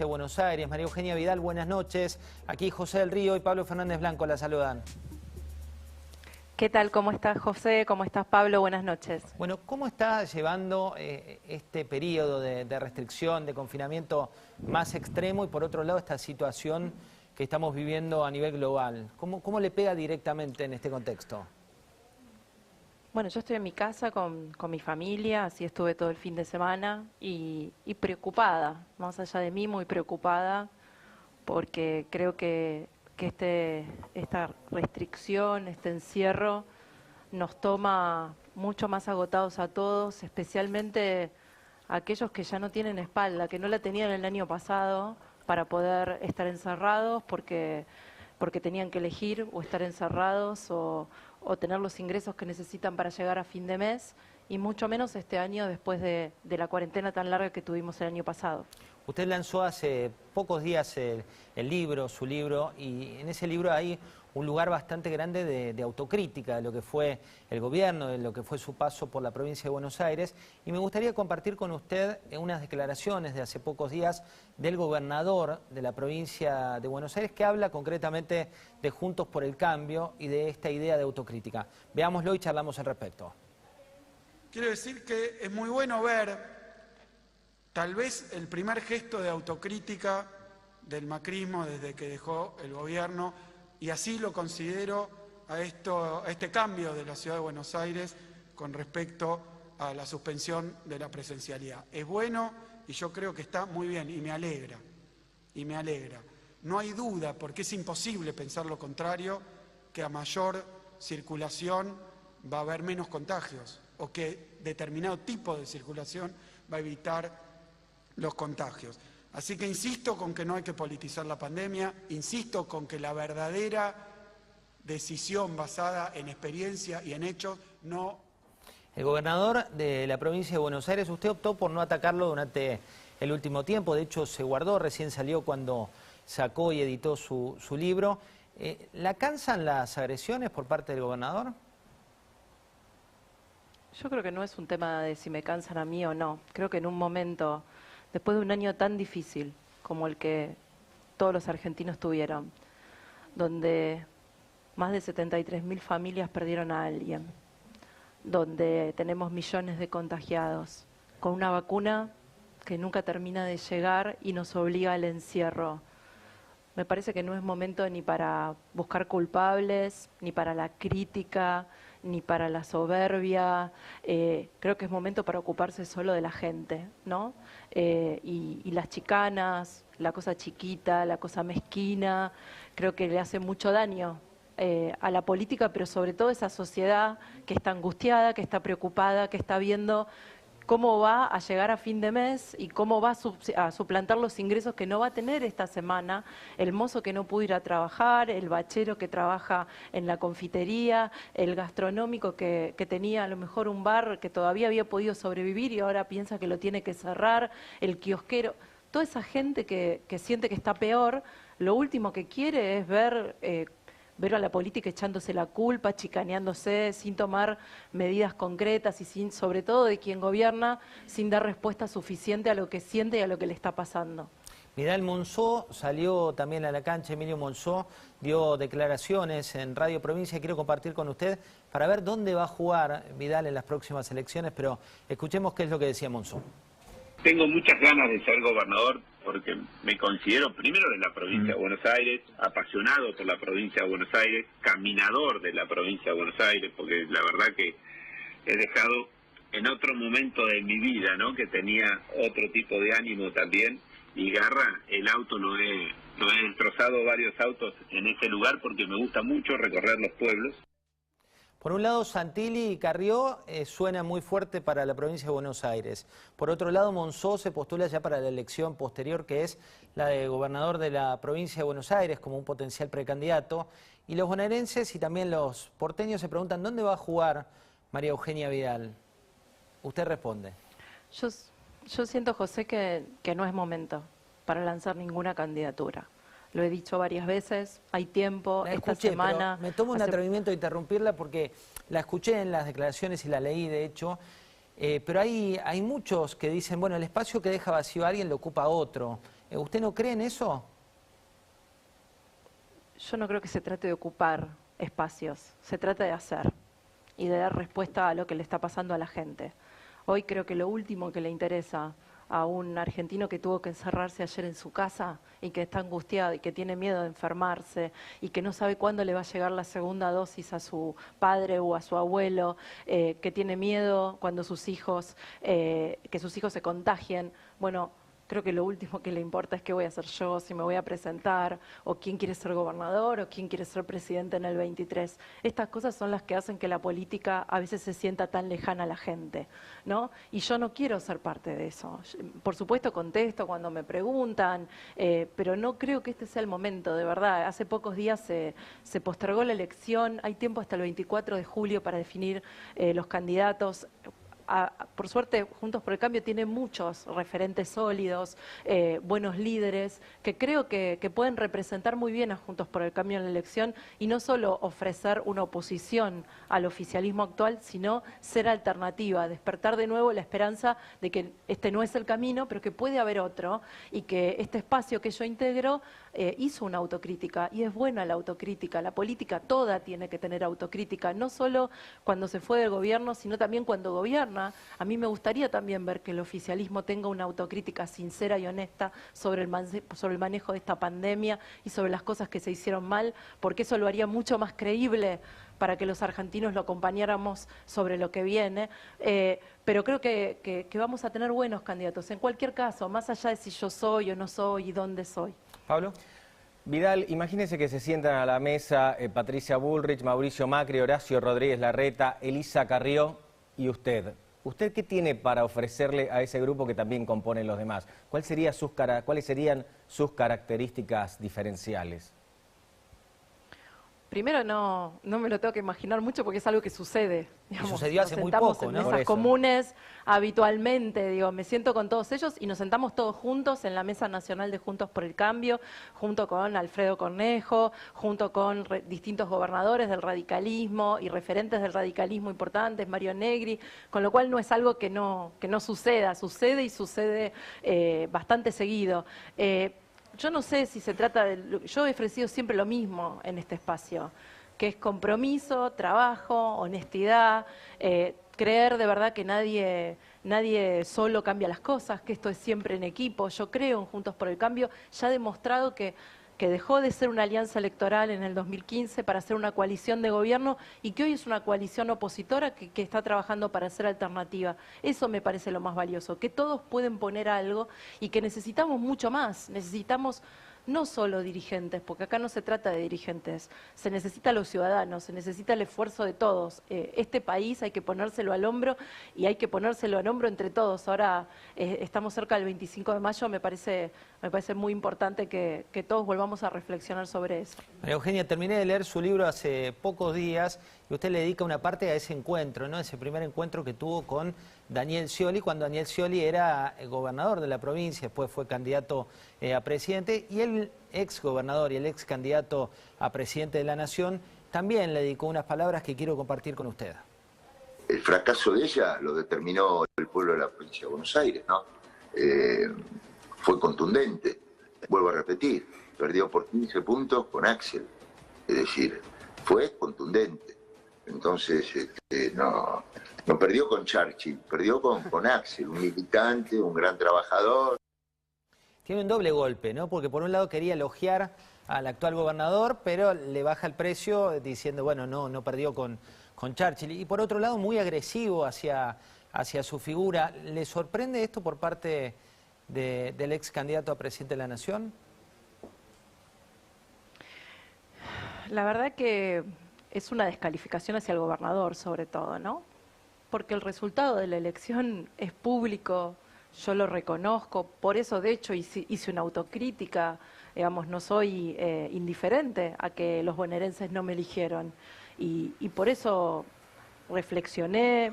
De Buenos Aires. María Eugenia Vidal, buenas noches. Aquí José del Río y Pablo Fernández Blanco la saludan. ¿Qué tal? ¿Cómo estás, José? ¿Cómo estás, Pablo? Buenas noches. Bueno, ¿cómo está llevando este periodo de restricción, de confinamiento más extremo y por otro lado esta situación que estamos viviendo a nivel global? ¿Cómo le pega directamente en este contexto? Bueno, yo estoy en mi casa con mi familia, así estuve todo el fin de semana y preocupada, más allá de mí, muy preocupada, porque creo que esta restricción, este encierro, nos toma mucho más agotados a todos, especialmente a aquellos que ya no tienen espalda, que no la tenían el año pasado para poder estar encerrados porque tenían que elegir o estar encerrados o tener los ingresos que necesitan para llegar a fin de mes, y mucho menos este año después de la cuarentena tan larga que tuvimos el año pasado. Usted lanzó hace pocos días su libro, y en ese libro hay un lugar bastante grande de autocrítica de lo que fue el gobierno, de lo que fue su paso por la provincia de Buenos Aires, y me gustaría compartir con usted unas declaraciones de hace pocos días del gobernador de la provincia de Buenos Aires, que habla concretamente de Juntos por el Cambio y de esta idea de autocrítica. Veámoslo y charlamos al respecto. Quiero decir que es muy bueno ver tal vez el primer gesto de autocrítica del macrismo desde que dejó el gobierno, y así lo considero a este cambio de la Ciudad de Buenos Aires con respecto a la suspensión de la presencialidad. Es bueno y yo creo que está muy bien y me alegra. No hay duda, porque es imposible pensar lo contrario, que a mayor circulación va a haber menos contagios o que determinado tipo de circulación va a evitar los contagios. Así que insisto con que no hay que politizar la pandemia, insisto con que la verdadera decisión basada en experiencia y en hechos no... El gobernador de la provincia de Buenos Aires, usted optó por no atacarlo durante el último tiempo, de hecho se guardó, recién salió cuando sacó y editó su libro. ¿La cansan las agresiones por parte del gobernador? Yo creo que no es un tema de si me cansan a mí o no. Creo que en un momento, después de un año tan difícil como el que todos los argentinos tuvieron, donde más de 73.000 familias perdieron a alguien, donde tenemos millones de contagiados, con una vacuna que nunca termina de llegar y nos obliga al encierro. Me parece que no es momento ni para buscar culpables, ni para la crítica, ni para la soberbia. Creo que es momento para ocuparse solo de la gente, ¿no? Y las chicanas, la cosa chiquita, la cosa mezquina, creo que le hace mucho daño a la política, pero sobre todo a esa sociedad que está angustiada, que está preocupada, que está viendo cómo va a llegar a fin de mes y cómo va a suplantar los ingresos que no va a tener esta semana, el mozo que no pudo ir a trabajar, el bachero que trabaja en la confitería, el gastronómico que tenía a lo mejor un bar que todavía había podido sobrevivir y ahora piensa que lo tiene que cerrar, el kiosquero, toda esa gente que siente que está peor, lo último que quiere es ver a la política echándose la culpa, chicaneándose, sin tomar medidas concretas y sobre todo de quien gobierna, sin dar respuesta suficiente a lo que siente y a lo que le está pasando. Vidal Monzó salió también a la cancha, Emilio Monzó dio declaraciones en Radio Provincia, quiero compartir con usted para ver dónde va a jugar Vidal en las próximas elecciones, pero escuchemos qué es lo que decía Monzó. Tengo muchas ganas de ser gobernador porque me considero primero de la provincia de Buenos Aires, apasionado por la provincia de Buenos Aires, caminador de la provincia de Buenos Aires, porque la verdad que he dejado en otro momento de mi vida, ¿no?, que tenía otro tipo de ánimo también, y garra, el auto lo he destrozado varios autos en ese lugar porque me gusta mucho recorrer los pueblos. Por un lado, Santilli y Carrió suena muy fuerte para la provincia de Buenos Aires. Por otro lado, Monzó se postula ya para la elección posterior, que es la de gobernador de la provincia de Buenos Aires, como un potencial precandidato. Y los bonaerenses y también los porteños se preguntan dónde va a jugar María Eugenia Vidal. Usted responde. Yo siento, José, que no es momento para lanzar ninguna candidatura. Lo he dicho varias veces, hay tiempo, esta semana... Me tomo un atrevimiento de interrumpirla porque la escuché en las declaraciones y la leí, de hecho, pero hay muchos que dicen, bueno, el espacio que deja vacío a alguien lo ocupa otro. ¿Usted no cree en eso? Yo no creo que se trate de ocupar espacios, se trata de hacer y de dar respuesta a lo que le está pasando a la gente. Hoy creo que lo último que le interesa a un argentino que tuvo que encerrarse ayer en su casa y que está angustiado y que tiene miedo de enfermarse y que no sabe cuándo le va a llegar la segunda dosis a su padre o a su abuelo, que tiene miedo cuando sus hijos, que sus hijos se contagien. Bueno, creo que lo último que le importa es qué voy a hacer yo, si me voy a presentar, o quién quiere ser gobernador, o quién quiere ser presidente en el 23. Estas cosas son las que hacen que la política a veces se sienta tan lejana a la gente, ¿no? Y yo no quiero ser parte de eso. Por supuesto contesto cuando me preguntan, pero no creo que este sea el momento, de verdad. Hace pocos días se postergó la elección, hay tiempo hasta el 24 de julio para definir los candidatos. Por suerte, Juntos por el Cambio tiene muchos referentes sólidos, buenos líderes, que creo que pueden representar muy bien a Juntos por el Cambio en la elección y no solo ofrecer una oposición al oficialismo actual, sino ser alternativa, despertar de nuevo la esperanza de que este no es el camino, pero que puede haber otro y que este espacio que yo integro hizo una autocrítica y es buena la autocrítica. La política toda tiene que tener autocrítica, no solo cuando se fue del gobierno, sino también cuando gobierna. A mí me gustaría también ver que el oficialismo tenga una autocrítica sincera y honesta sobre el manejo de esta pandemia y sobre las cosas que se hicieron mal, porque eso lo haría mucho más creíble para que los argentinos lo acompañáramos sobre lo que viene. Pero creo que vamos a tener buenos candidatos, en cualquier caso, más allá de si yo soy o no soy y dónde soy. Pablo. Vidal, imagínese que se sientan a la mesa Patricia Bullrich, Mauricio Macri, Horacio Rodríguez Larreta, Elisa Carrió y usted. ¿Usted qué tiene para ofrecerle a ese grupo que también componen los demás? ¿Cuáles serían sus características diferenciales? Primero, no me lo tengo que imaginar mucho porque es algo que sucede. Digamos, sucedió hace muy poco, en ¿no? mesas comunes habitualmente, digo, me siento con todos ellos y nos sentamos todos juntos en la Mesa Nacional de Juntos por el Cambio, junto con Alfredo Cornejo, junto con distintos gobernadores del radicalismo y referentes del radicalismo importantes, Mario Negri, con lo cual no es algo que no suceda, sucede y sucede bastante seguido. Yo no sé si se trata de... Yo he ofrecido siempre lo mismo en este espacio, que es compromiso, trabajo, honestidad, creer de verdad que nadie solo cambia las cosas, que esto es siempre en equipo. Yo creo en Juntos por el Cambio, ya ha demostrado que dejó de ser una alianza electoral en el 2015 para ser una coalición de gobierno y que hoy es una coalición opositora que está trabajando para ser alternativa. Eso me parece lo más valioso, que todos pueden poner algo y que necesitamos mucho más. Necesitamos no solo dirigentes, porque acá no se trata de dirigentes, se necesita a los ciudadanos, se necesita el esfuerzo de todos. Este país hay que ponérselo al hombro y hay que ponérselo al hombro entre todos. Ahora estamos cerca del 25 de mayo, me parece muy importante que todos volvamos a reflexionar sobre eso. María Eugenia, terminé de leer su libro hace pocos días y usted le dedica una parte a ese encuentro, ¿no? Ese primer encuentro que tuvo con Daniel Scioli, cuando Daniel Scioli era gobernador de la provincia, después fue candidato a presidente, y el ex gobernador y el ex candidato a presidente de la Nación también le dedicó unas palabras que quiero compartir con usted. El fracaso de ella lo determinó el pueblo de la provincia de Buenos Aires, ¿no? Fue contundente, vuelvo a repetir, perdió por 15 puntos con Axel, es decir, fue contundente. Entonces, no perdió con Churchill, perdió con Axel, un militante, un gran trabajador. Tiene un doble golpe, ¿no? Porque por un lado quería elogiar al actual gobernador, pero le baja el precio diciendo, bueno, no perdió con Churchill. Y por otro lado, muy agresivo hacia su figura. ¿Le sorprende esto por parte del ex candidato a presidente de la Nación? La verdad que es una descalificación hacia el gobernador, sobre todo, ¿no? Porque el resultado de la elección es público, yo lo reconozco, por eso de hecho hice una autocrítica, digamos, no soy indiferente a que los bonaerenses no me eligieron y por eso reflexioné,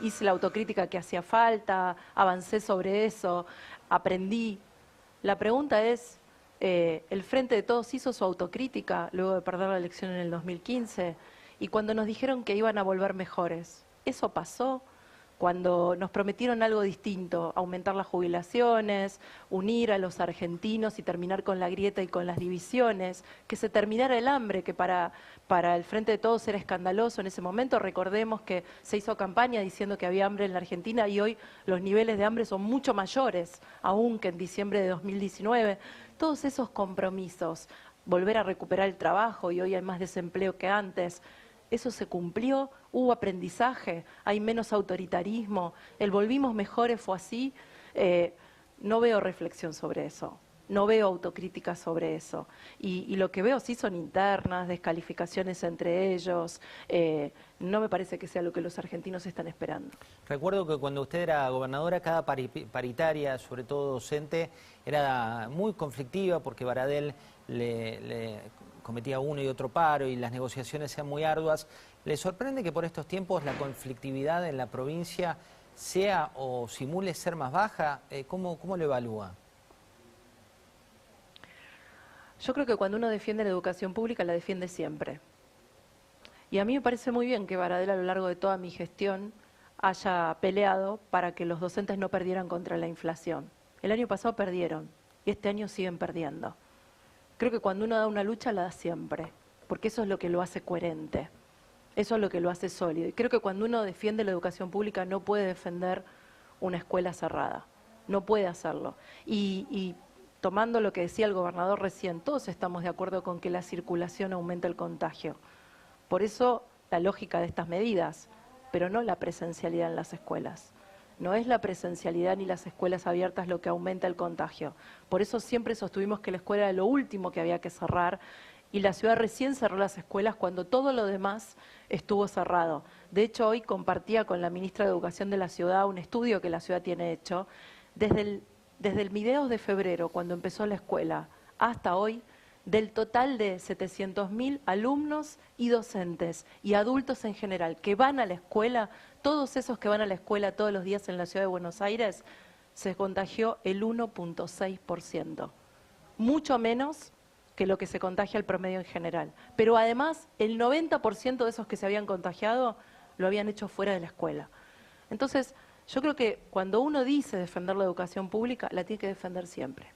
hice la autocrítica que hacía falta, avancé sobre eso, aprendí. La pregunta es, el Frente de Todos hizo su autocrítica luego de perder la elección en el 2015 y cuando nos dijeron que iban a volver mejores, ¿eso pasó? cuando nos prometieron algo distinto, aumentar las jubilaciones, unir a los argentinos y terminar con la grieta y con las divisiones, que se terminara el hambre, que para el Frente de Todos era escandaloso en ese momento. Recordemos que se hizo campaña diciendo que había hambre en la Argentina y hoy los niveles de hambre son mucho mayores, aún que en diciembre de 2019. Todos esos compromisos, volver a recuperar el trabajo y hoy hay más desempleo que antes, eso se cumplió, hubo aprendizaje, hay menos autoritarismo, el volvimos mejores fue así. No veo reflexión sobre eso, no veo autocrítica sobre eso. Y lo que veo sí son internas, descalificaciones entre ellos. No me parece que sea lo que los argentinos están esperando. Recuerdo que cuando usted era gobernadora, cada paritaria, sobre todo docente, era muy conflictiva porque Baradel le cometía uno y otro paro y las negociaciones eran muy arduas. ¿Le sorprende que por estos tiempos la conflictividad en la provincia sea o simule ser más baja? ¿Cómo lo evalúa? Yo creo que cuando uno defiende la educación pública, la defiende siempre. Y a mí me parece muy bien que Baradel a lo largo de toda mi gestión haya peleado para que los docentes no perdieran contra la inflación. El año pasado perdieron y este año siguen perdiendo. Creo que cuando uno da una lucha, la da siempre, porque eso es lo que lo hace coherente, eso es lo que lo hace sólido. Y creo que cuando uno defiende la educación pública no puede defender una escuela cerrada, no puede hacerlo. Y tomando lo que decía el gobernador recién, todos estamos de acuerdo con que la circulación aumenta el contagio. Por eso la lógica de estas medidas, pero no la presencialidad en las escuelas. No es la presencialidad ni las escuelas abiertas lo que aumenta el contagio. Por eso siempre sostuvimos que la escuela era lo último que había que cerrar y la ciudad recién cerró las escuelas cuando todo lo demás estuvo cerrado. De hecho, hoy compartía con la ministra de Educación de la ciudad un estudio que la ciudad tiene hecho. Desde el mediados de febrero, cuando empezó la escuela, hasta hoy, del total de 700.000 alumnos y docentes y adultos en general que van a la escuela, todos esos que van a la escuela todos los días en la ciudad de Buenos Aires, se contagió el 1.6%. Mucho menos que lo que se contagia el promedio en general. Pero además, el 90% de esos que se habían contagiado lo habían hecho fuera de la escuela. Entonces, yo creo que cuando uno dice defender la educación pública, la tiene que defender siempre.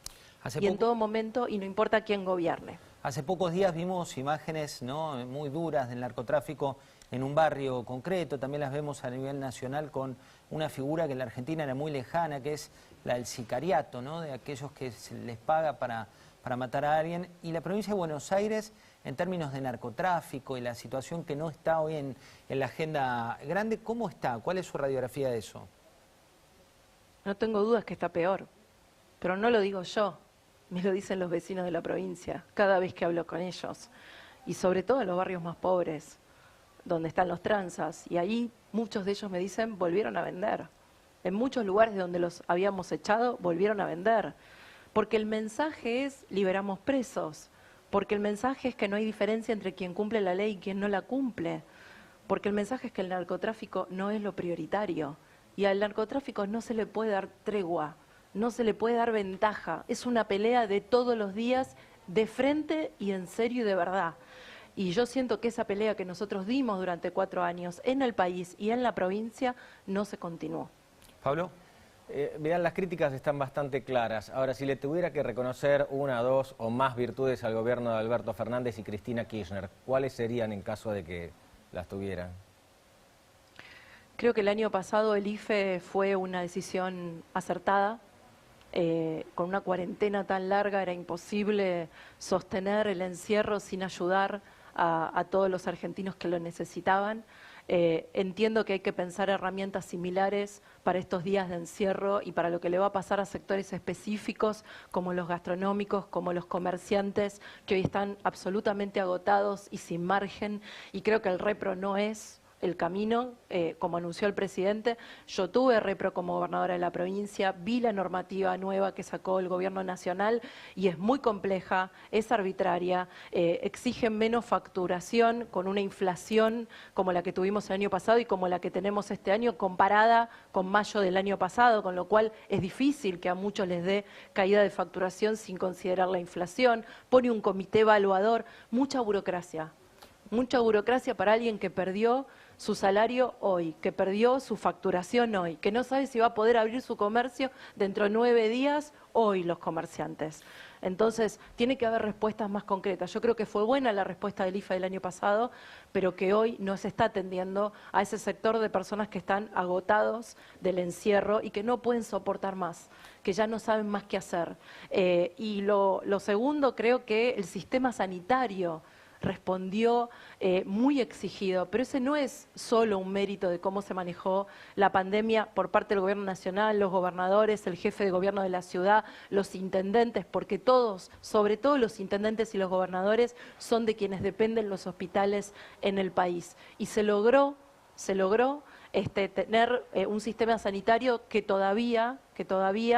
En todo momento, y no importa quién gobierne. Hace pocos días vimos imágenes, ¿no?, muy duras del narcotráfico en un barrio concreto. También las vemos a nivel nacional con una figura que en la Argentina era muy lejana, que es la del sicariato, ¿no?, de aquellos que se les paga para matar a alguien. Y la provincia de Buenos Aires, en términos de narcotráfico y la situación que no está hoy en la agenda grande, ¿cómo está? ¿Cuál es su radiografía de eso? No tengo dudas que está peor, pero no lo digo yo. Me lo dicen los vecinos de la provincia, cada vez que hablo con ellos. Y sobre todo en los barrios más pobres, donde están los tranzas. Y ahí muchos de ellos me dicen, volvieron a vender. En muchos lugares donde los habíamos echado, volvieron a vender. Porque el mensaje es, liberamos presos. Porque el mensaje es que no hay diferencia entre quien cumple la ley y quien no la cumple. Porque el mensaje es que el narcotráfico no es lo prioritario. Y al narcotráfico no se le puede dar tregua. No se le puede dar ventaja, es una pelea de todos los días, de frente y en serio y de verdad. Y yo siento que esa pelea que nosotros dimos durante 4 años en el país y en la provincia no se continuó. Pablo. Mirá, las críticas están bastante claras. Ahora, si le tuviera que reconocer 1, 2 o más virtudes al gobierno de Alberto Fernández y Cristina Kirchner, ¿cuáles serían en caso de que las tuvieran? Creo que el año pasado el IFE fue una decisión acertada. Con una cuarentena tan larga era imposible sostener el encierro sin ayudar a todos los argentinos que lo necesitaban. Entiendo que hay que pensar herramientas similares para estos días de encierro y para lo que le va a pasar a sectores específicos como los gastronómicos, como los comerciantes, que hoy están absolutamente agotados y sin margen, y creo que el repro no es el camino, como anunció el presidente. Yo tuve repro como gobernadora de la provincia, vi la normativa nueva que sacó el gobierno nacional y es muy compleja, es arbitraria, exige menos facturación con una inflación como la que tuvimos el año pasado y como la que tenemos este año comparada con mayo del año pasado, con lo cual es difícil que a muchos les dé caída de facturación sin considerar la inflación, pone un comité evaluador, mucha burocracia. Mucha burocracia para alguien que perdió su salario hoy, que perdió su facturación hoy, que no sabe si va a poder abrir su comercio dentro de 9 días hoy los comerciantes. Entonces, tiene que haber respuestas más concretas. Yo creo que fue buena la respuesta del IFA del año pasado, pero que hoy no se está atendiendo a ese sector de personas que están agotados del encierro y que no pueden soportar más, que ya no saben más qué hacer. Y lo segundo, creo que el sistema sanitario respondió muy exigido, pero ese no es solo un mérito de cómo se manejó la pandemia por parte del gobierno nacional, los gobernadores, el jefe de gobierno de la ciudad, los intendentes, porque todos, sobre todo los intendentes y los gobernadores, son de quienes dependen los hospitales en el país. Y se logró tener un sistema sanitario que todavía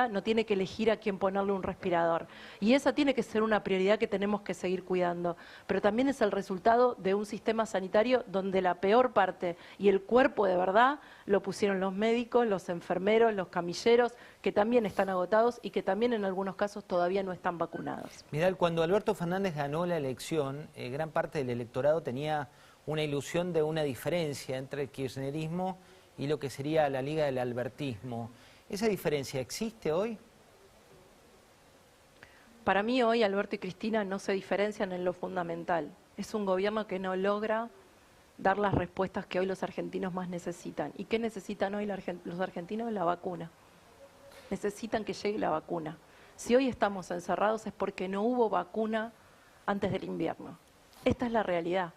no tiene que elegir a quién ponerle un respirador. Y esa tiene que ser una prioridad que tenemos que seguir cuidando. Pero también es el resultado de un sistema sanitario donde la peor parte y el cuerpo de verdad lo pusieron los médicos, los enfermeros, los camilleros, que también están agotados y que también en algunos casos todavía no están vacunados. Vidal, cuando Alberto Fernández ganó la elección, gran parte del electorado tenía una ilusión de una diferencia entre el kirchnerismo y lo que sería la Liga del Albertismo. ¿Esa diferencia existe hoy? Para mí hoy Alberto y Cristina no se diferencian en lo fundamental. Es un gobierno que no logra dar las respuestas que hoy los argentinos más necesitan. ¿Y qué necesitan hoy los argentinos? La vacuna. Necesitan que llegue la vacuna. Si hoy estamos encerrados es porque no hubo vacuna antes del invierno. Esta es la realidad.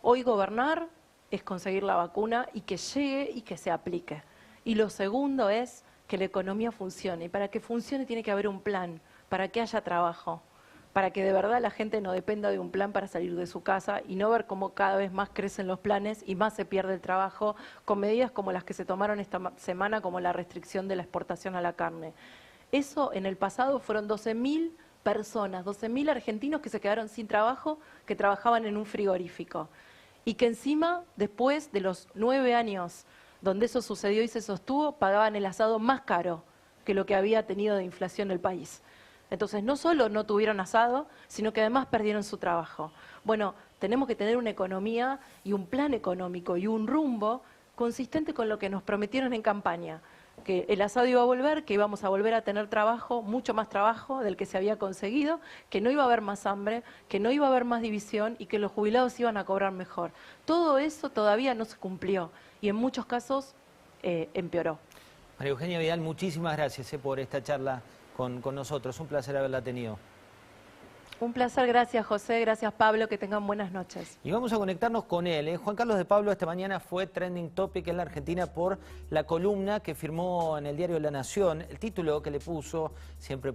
Hoy gobernar es conseguir la vacuna y que llegue y que se aplique. Y lo segundo es que la economía funcione. Y para que funcione tiene que haber un plan, para que haya trabajo, para que de verdad la gente no dependa de un plan para salir de su casa y no ver cómo cada vez más crecen los planes y más se pierde el trabajo con medidas como las que se tomaron esta semana, como la restricción de la exportación a la carne. Eso en el pasado fueron 12.000 personas, 12.000 argentinos que se quedaron sin trabajo, que trabajaban en un frigorífico. Y que encima, después de los 9 años donde eso sucedió y se sostuvo, pagaban el asado más caro que lo que había tenido de inflación el país. Entonces, no solo no tuvieron asado, sino que además perdieron su trabajo. Bueno, tenemos que tener una economía y un plan económico y un rumbo consistente con lo que nos prometieron en campaña. Que el asado iba a volver, que íbamos a volver a tener trabajo, mucho más trabajo del que se había conseguido, que no iba a haber más hambre, que no iba a haber más división y que los jubilados iban a cobrar mejor. Todo eso todavía no se cumplió y en muchos casos empeoró. María Eugenia Vidal, muchísimas gracias por esta charla con nosotros. Un placer haberla tenido. Un placer, gracias José, gracias Pablo, que tengan buenas noches. Y vamos a conectarnos con él. Juan Carlos de Pablo esta mañana fue trending topic en la Argentina por la columna que firmó en el diario La Nación, el título que le puso siempre